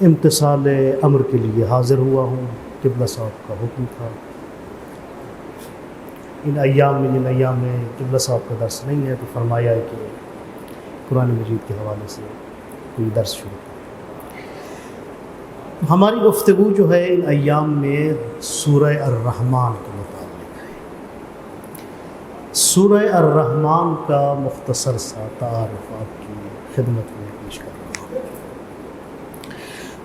امتثال امر کے لیے حاضر ہوا ہوں۔ قبلہ صاحب کا حکم تھا، ان ایام میں قبلہ صاحب کا درس نہیں ہے، تو فرمایا ہے کہ قرآن مجید کے حوالے سے کوئی درس شروع کریں۔ ہماری گفتگو جو ہے ان ایام میں سورہ الرحمن کے متعلق ہے۔ سورہ الرحمن کا مختصر سا تعارف آپ کی خدمت میں پیش کر رہا ہوں۔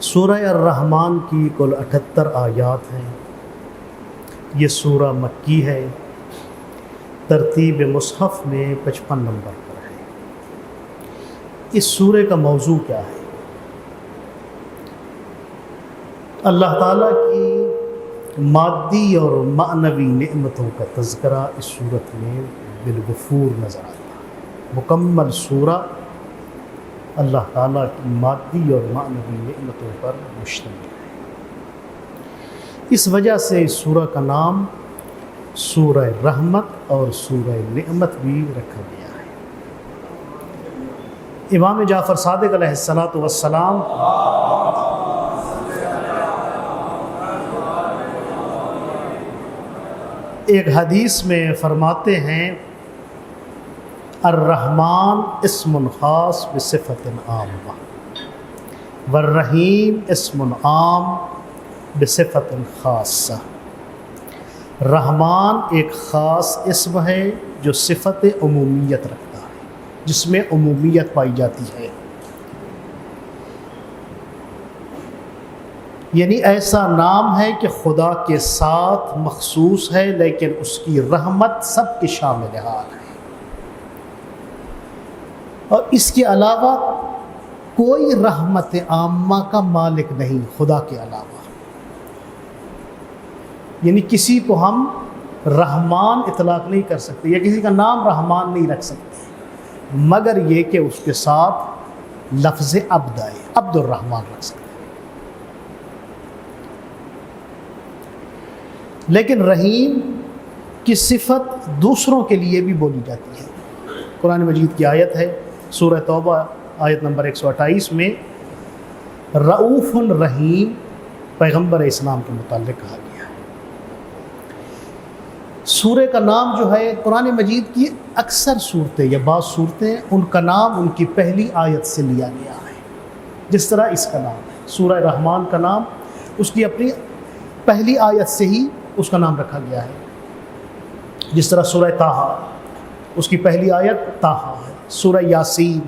سورہ الرحمن کی کل 78 آیات ہیں۔ یہ سورہ مکی ہے، ترتیب مصحف میں 55 نمبر پر ہے۔ اس سورہ کا موضوع کیا ہے؟ اللہ تعالیٰ کی مادی اور معنوی نعمتوں کا تذکرہ اس صورت میں بالغفور نظر آتا ہے۔ مکمل سورہ اللہ تعالیٰ کی مادی اور معنوی نعمتوں پر مشتمل ہے۔ اس وجہ سے اس سورہ کا نام سورہ رحمت اور سورہ نعمت بھی رکھا گیا ہے۔ امام جعفر صادق علیہ الصلاۃ والسلام ایک حدیث میں فرماتے ہیں، الرحمن اسم خاص بصفت عامہ والرحیم اسم عام بصفت خاصہ۔ رحمان ایک خاص اسم ہے جو صفت عمومیت رکھتا ہے، جس میں عمومیت پائی جاتی ہے، یعنی ایسا نام ہے کہ خدا کے ساتھ مخصوص ہے، لیکن اس کی رحمت سب کے شامل حال ہے، اور اس کے علاوہ کوئی رحمت عامہ کا مالک نہیں خدا کے علاوہ۔ یعنی کسی کو ہم رحمان اطلاق نہیں کر سکتے، یا کسی کا نام رحمان نہیں رکھ سکتے، مگر یہ کہ اس کے ساتھ لفظ عبد آئے، عبد الرحمن رکھ سکتے۔ لیکن رحیم کی صفت دوسروں کے لیے بھی بولی جاتی ہے۔ قرآن مجید کی آیت ہے، سورہ توبہ آیت نمبر 128 میں رؤوف رحیم پیغمبر اسلام کے متعلق کہا گیا ہے۔ سورہ کا نام جو ہے قرآن مجید کی اکثر صورتیں یا بعض صورتیں، ان کا نام ان کی پہلی آیت سے لیا گیا ہے، جس طرح اس کا نام ہے سورہ رحمان کا نام اس کی اپنی پہلی آیت سے ہی اس کا نام رکھا گیا ہے۔ جس طرح سورہ طٰہٰ اس کی پہلی آیت طٰہٰ ہے، سورہ یاسین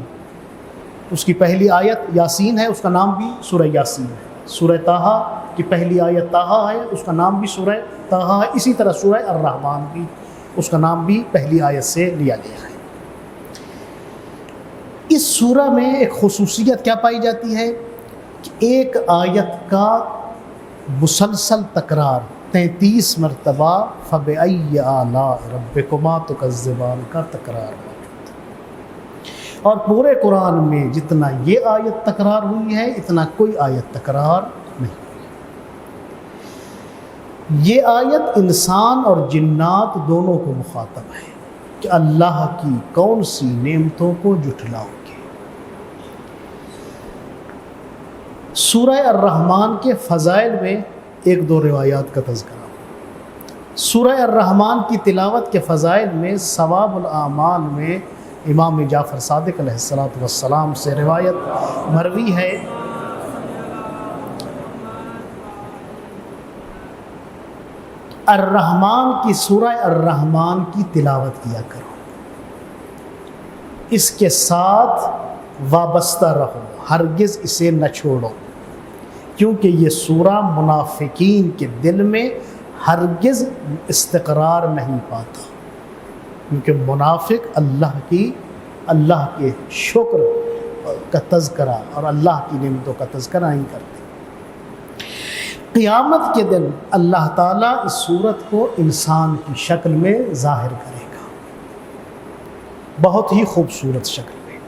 اس کی پہلی آیت یاسین ہے، اس کا نام بھی سورہ یاسین ہے۔ سورہ طٰہٰ کی پہلی آیت طٰہٰ ہے، اس کا نام بھی سورہ طٰہٰ ہے۔ اسی طرح سورہ الرحمن بھی اس کا نام بھی پہلی آیت سے لیا گیا ہے۔ اس سورہ میں ایک خصوصیت کیا پائی جاتی ہے کہ ایک آیت کا مسلسل تکرار 33 مرتبہ فَبِأَيِّ آلَاءِ رَبِّكُمَا تُكَذِّبَانِ کا تکرار موجود ہے، اور پورے قرآن میں جتنا یہ آیت تکرار ہوئی ہے اتنا کوئی آیت تکرار نہیں ہوئی۔ یہ آیت انسان اور جنات دونوں کو مخاطب ہے کہ اللہ کی کون سی نعمتوں کو جھٹلاؤ گے۔ سورہ الرحمن کے فضائل میں ایک دو روایات کا تذکرہ۔ سورہ الرحمن کی تلاوت کے فضائل میں ثواب الاعمال میں امام جعفر صادق علیہ الصلاۃ والسلام سے روایت مروی ہے، الرحمن کی سورہ الرحمن کی تلاوت کیا کرو، اس کے ساتھ وابستہ رہو، ہرگز اسے نہ چھوڑو، کیونکہ یہ سورہ منافقین کے دل میں ہرگز استقرار نہیں پاتا، کیونکہ منافق اللہ کے شکر کا تذکرہ اور اللہ کی نعمتوں کا تذکرہ نہیں کرتے۔ قیامت کے دن اللہ تعالیٰ اس صورت کو انسان کی شکل میں ظاہر کرے گا، بہت ہی خوبصورت شکل میں،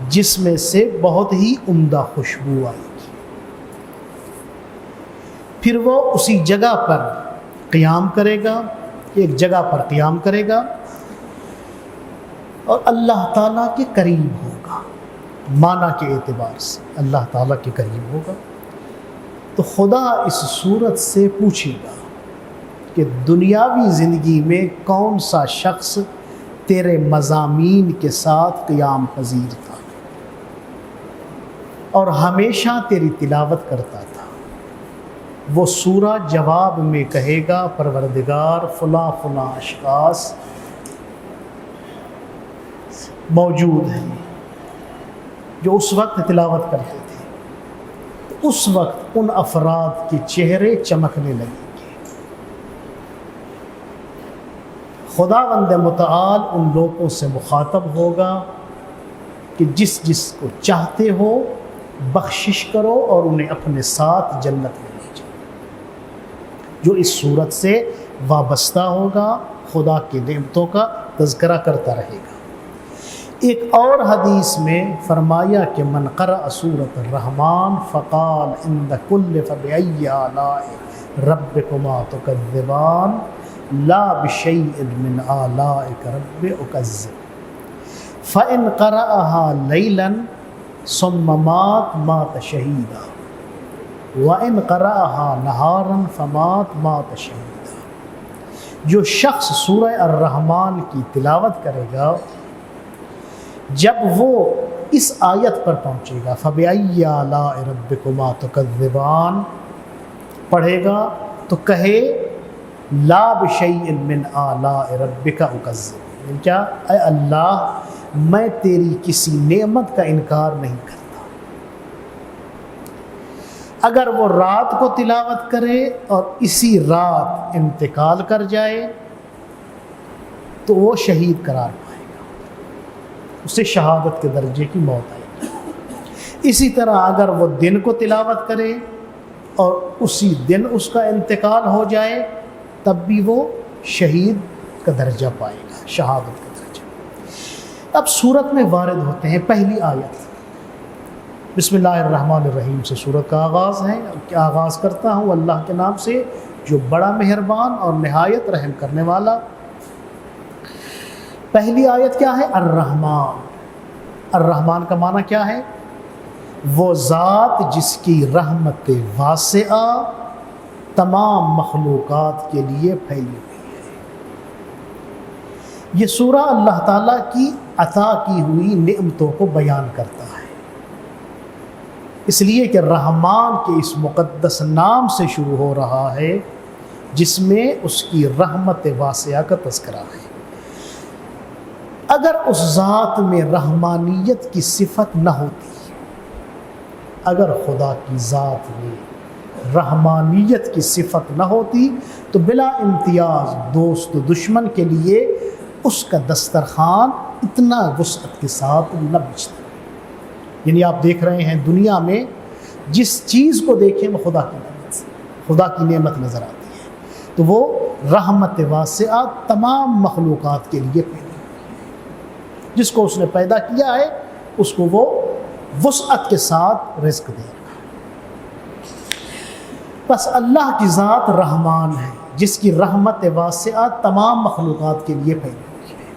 جس میں سے بہت ہی عمدہ خوشبو آئے گی۔ پھر وہ اسی جگہ پر قیام کرے گا، ایک جگہ پر قیام کرے گا اور اللہ تعالیٰ کے قریب ہوگا، معنی کے اعتبار سے اللہ تعالیٰ کے قریب ہوگا۔ تو خدا اس صورت سے پوچھے گا کہ دنیاوی زندگی میں کون سا شخص تیرے مضامین کے ساتھ قیام پذیر تھا اور ہمیشہ تیری تلاوت کرتا تھا؟ وہ سورہ جواب میں کہے گا پروردگار فلاں فلاں اشخاص موجود ہیں جو اس وقت تلاوت کرتے تھے۔ تو اس وقت ان افراد کے چہرے چمکنے لگیں گے۔ خداوند متعال ان لوگوں سے مخاطب ہوگا کہ جس جس کو چاہتے ہو بخشش کرو اور انہیں اپنے ساتھ جنت میں لے جاؤ۔ جو اس صورت سے وابستہ ہوگا خدا کی نعمتوں کا تذکرہ کرتا رہے گا۔ ایک اور حدیث میں فرمایا کہ من قرأ سورۃ الرحمن فقال عند كل فبأي آلاء ربكما تكذبان لا بشيء من آلائك رب أكذب فإن قرأها ليلا ثم مات شهيدا وإن قرأها نهارا فمات شهيدا۔ جو شخص سورہ الرحمن کی تلاوت کرے گا جب وہ اس آیت پر پہنچے گا فَبِأَيِّ آلَاءِ رَبِّكُمَا تُكَذِّبَانِ پڑھے گا تو کہے لا بِشَيْءٍ مِّنْ آلَاءِ رَبِّكَ أُكَذِّبُ، کیا اے اللہ میں تیری کسی نعمت کا انکار نہیں کرتا۔ اگر وہ رات کو تلاوت کرے اور اسی رات انتقال کر جائے تو وہ شہید قرار پائے، اسے شہادت کے درجے کی موت آئے گی۔ اسی طرح اگر وہ دن کو تلاوت کرے اور اسی دن اس کا انتقال ہو جائے تب بھی وہ شہید کا درجہ پائے گا، شہادت کا درجہ۔ اب صورت میں وارد ہوتے ہیں پہلی آیت، بسم اللہ الرحمن الرحیم سے صورت کا آغاز ہے۔ کیا آغاز کرتا ہوں اللہ کے نام سے جو بڑا مہربان اور نہایت رحم کرنے والا۔ پہلی آیت کیا ہے؟ الرحمن۔ الرحمن کا معنی کیا ہے؟ وہ ذات جس کی رحمت واسعہ تمام مخلوقات کے لیے پھیلی ہوئی ہے۔ یہ سورہ اللہ تعالیٰ کی عطا کی ہوئی نعمتوں کو بیان کرتا ہے، اس لیے کہ رحمان کے اس مقدس نام سے شروع ہو رہا ہے جس میں اس کی رحمت واسعہ کا تذکرہ ہے۔ اگر اس ذات میں رحمانیت کی صفت نہ ہوتی، اگر خدا کی ذات میں رحمانیت کی صفت نہ ہوتی تو بلا امتیاز دوست و دشمن کے لیے اس کا دسترخوان اتنا وسعت کے ساتھ نہ بچتا۔ یعنی آپ دیکھ رہے ہیں دنیا میں جس چیز کو دیکھیں وہ خدا کی نعمت سے، خدا کی نعمت نظر آتی ہے، تو وہ رحمت واسعہ تمام مخلوقات کے لیے پھیلی، جس کو اس نے پیدا کیا ہے اس کو وہ وسعت کے ساتھ رزق دے گا۔ بس اللہ کی ذات رحمان ہے جس کی رحمت واسعہ تمام مخلوقات کے لیے پھیلی ہوئی ہے،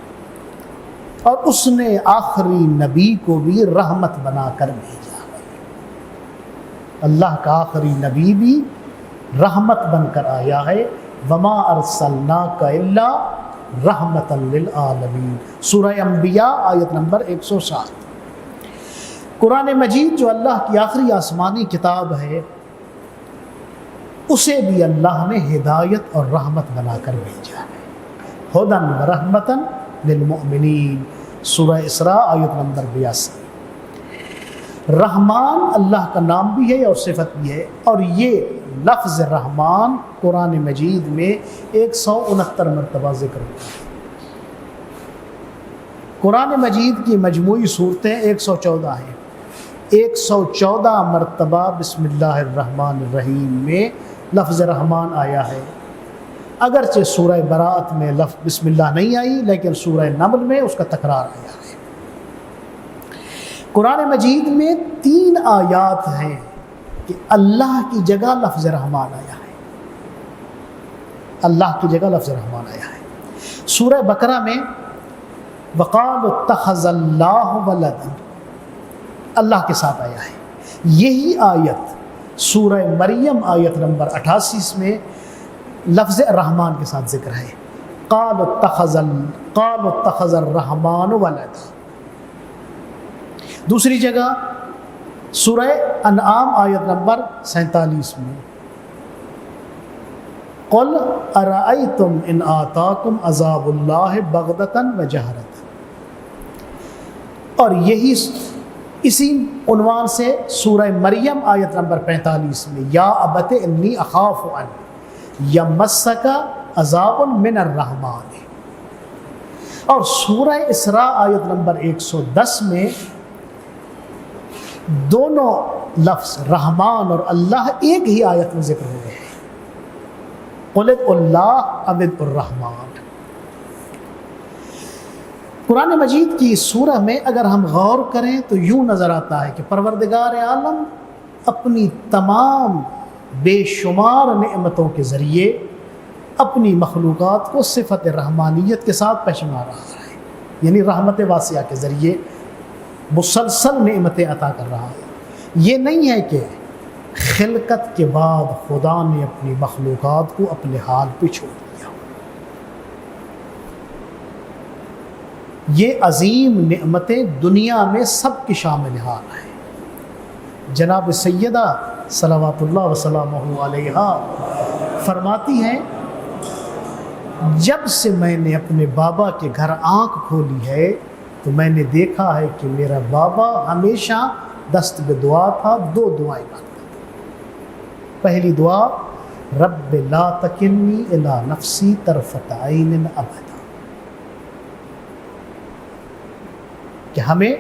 اور اس نے آخری نبی کو بھی رحمت بنا کر بھیجا ہے۔ اللہ کا آخری نبی بھی رحمت بن کر آیا ہے، وما ارسلناک الا رحمت للعالمین، سورہ انبیاء آیت نمبر 107۔ قرآن مجید جو اللہ کی آخری آسمانی کتاب ہے اسے بھی اللہ نے ہدایت اور رحمت بنا کر بھیجا ہے، ہدی و رحمت للمؤمنین، سورہ اسراء آیت نمبر 82۔ رحمان اللہ کا نام بھی ہے اور صفت بھی ہے، اور یہ لفظ رحمان قرآن مجید میں 169 مرتبہ ذکر ہوا ہے۔ قرآن مجید کی مجموعی صورتیں 114 ہیں، 114 مرتبہ بسم اللہ الرحمن الرحیم میں لفظ رحمان آیا ہے۔ اگرچہ سورہ براءت میں لفظ بسم اللہ نہیں آئی لیکن سورہ نمل میں اس کا تکرار آیا ہے۔ قرآن مجید میں 3 آیات ہیں کہ اللہ کی جگہ لفظ رحمان آیا ہے، اللہ کی جگہ لفظ رحمان آیا ہے۔ سورہ بقرہ میں وقالوا اتخذ اللہ ولدا، اللہ کے ساتھ آیا ہے۔ یہی آیت سورہ مریم آیت نمبر 88 میں لفظ الرحمن کے ساتھ ذکر ہے، قالوا اتخذ الرحمن ولدا۔ دوسری جگہ سورہ انعام آیت نمبر 47 میں قل ارأیتم ان آتاکم عذاب اللہ بغتۃ وجہرۃ، اور یہی اسی عنوان سے سورہ مریم آیت نمبر 45 میں یا ابت انی اخاف ان یمسک عذاب من الرحمن، اور سورہ اسراء آیت نمبر 110 میں دونوں لفظ رحمان اور اللہ ایک ہی آیت میں ذکر ہوئے ہیں، قل ادعوا اللہ او ادعوا الرحمن۔ قرآن مجید کی اس سورہ میں اگر ہم غور کریں تو یوں نظر آتا ہے کہ پروردگار عالم اپنی تمام بے شمار نعمتوں کے ذریعے اپنی مخلوقات کو صفت رحمانیت کے ساتھ پہچانا رہا ہے، یعنی رحمت واسعہ کے ذریعے مسلسل نعمتیں عطا کر رہا ہے۔ یہ نہیں ہے کہ خلقت کے بعد خدا نے اپنی مخلوقات کو اپنے حال پہ چھوڑ دیا، یہ عظیم نعمتیں دنیا میں سب کی شامل حال ہیں۔ جناب سیدہ صلوات اللہ وسلامہ علیہا فرماتی ہیں، جب سے میں نے اپنے بابا کے گھر آنکھ کھولی ہے تو میں نے دیکھا ہے کہ میرا بابا ہمیشہ دست بے دعا تھا، دو دعائیں مانگتا تھا۔ پہلی دعا رب لا تکلنی الی نفسی طرفۃ عین ابدا، کہ ہمیں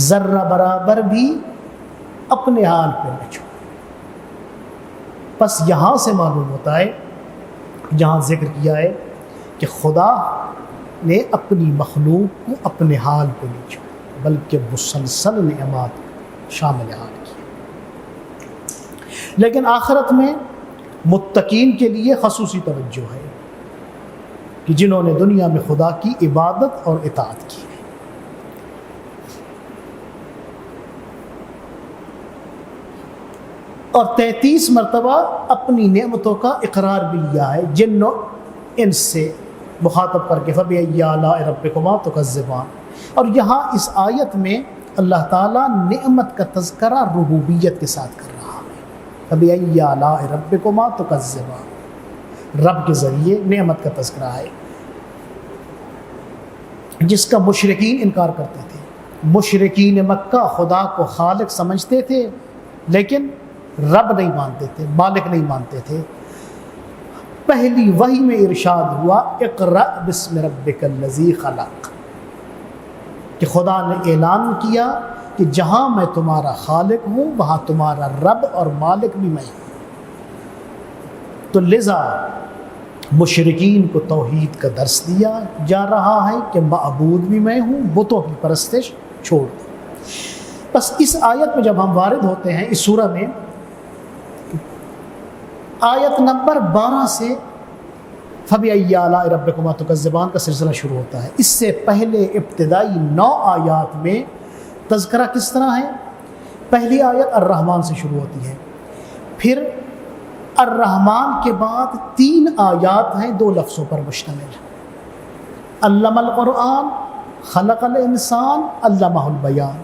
ذرہ برابر بھی اپنے حال پہ نہ چھوڑ۔ بس یہاں سے معلوم ہوتا ہے، جہاں ذکر کیا ہے کہ خدا نے اپنی مخلوق کو اپنے حال پہ نہیں چھوڑا بلکہ مسلسل نعمات شامل حال کی۔ لیکن آخرت میں متقین کے لیے خصوصی توجہ ہے کہ جنہوں نے دنیا میں خدا کی عبادت اور اطاعت کی ہے۔ اور 33 مرتبہ اپنی نعمتوں کا اقرار بھی لیا ہے جن و انس سے مخاطب کر کے، فَبِأَيِّ آلَاءِ رَبِّكُمَا تُكَذِّبَانِ۔ اور یہاں اس آیت میں اللہ تعالیٰ نعمت کا تذکرہ ربوبیت کے ساتھ کر رہا ہے، فَبِأَيِّ آلَاءِ رَبِّكُمَا تُكَذِّبَانِ، رب کے ذریعے نعمت کا تذکرہ ہے جس کا مشرکین انکار کرتے تھے۔ مشرکین مکہ خدا کو خالق سمجھتے تھے لیکن رب نہیں مانتے تھے، مالک نہیں مانتے تھے۔ پہلی وحی میں ارشاد ہوا اقرأ بسم ربک الذی خلق، کہ خدا نے اعلان کیا کہ جہاں میں تمہارا خالق ہوں وہاں تمہارا رب اور مالک بھی میں ہوں۔ تو لذا مشرکین کو توحید کا درس دیا جا رہا ہے کہ معبود بھی میں ہوں، بتوں کی پرستش چھوڑ دو۔ بس اس آیت میں جب ہم وارد ہوتے ہیں اس سورہ میں، آیت نمبر 12 سے فَبِأَيِّ آلَاءِ رَبِّكُمَا تُكَذِّبَانِ کا سلسلہ شروع ہوتا ہے۔ اس سے پہلے ابتدائی 9 آیات میں تذکرہ کس طرح ہے؟ پہلی آیت الرحمن سے شروع ہوتی ہے، پھر الرحمن کے بعد 3 آیات ہیں 2 لفظوں پر مشتمل، علم القرآن، خلق الانسان، علمہ البیان۔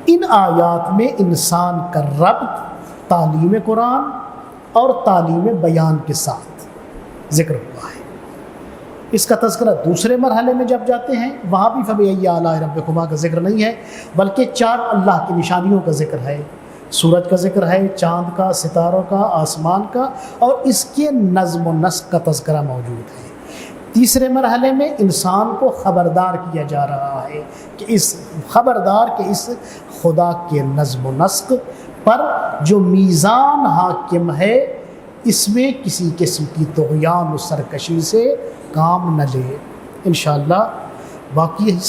ان آیات میں انسان کا ربط تعلیم قرآن اور تعلیم بیان کے ساتھ ذکر ہوا ہے۔ اس کا تذکرہ دوسرے مرحلے میں جب جاتے ہیں وہاں بھی فَبِأَيِّ آلَاءِ رَبِّكُمَا کا ذکر نہیں ہے بلکہ 4 اللہ کی نشانیوں کا ذکر ہے، سورج کا ذکر ہے، چاند کا، ستاروں کا، آسمان کا، اور اس کے نظم و نسق کا تذکرہ موجود ہے۔ تیسرے مرحلے میں انسان کو خبردار کیا جا رہا ہے کہ اس خدا کے نظم و نسق پر جو میزان حاکم ہے اس میں کسی قسم کی طغیان و سرکشی سے کام نہ لے۔ انشاءاللہ باقی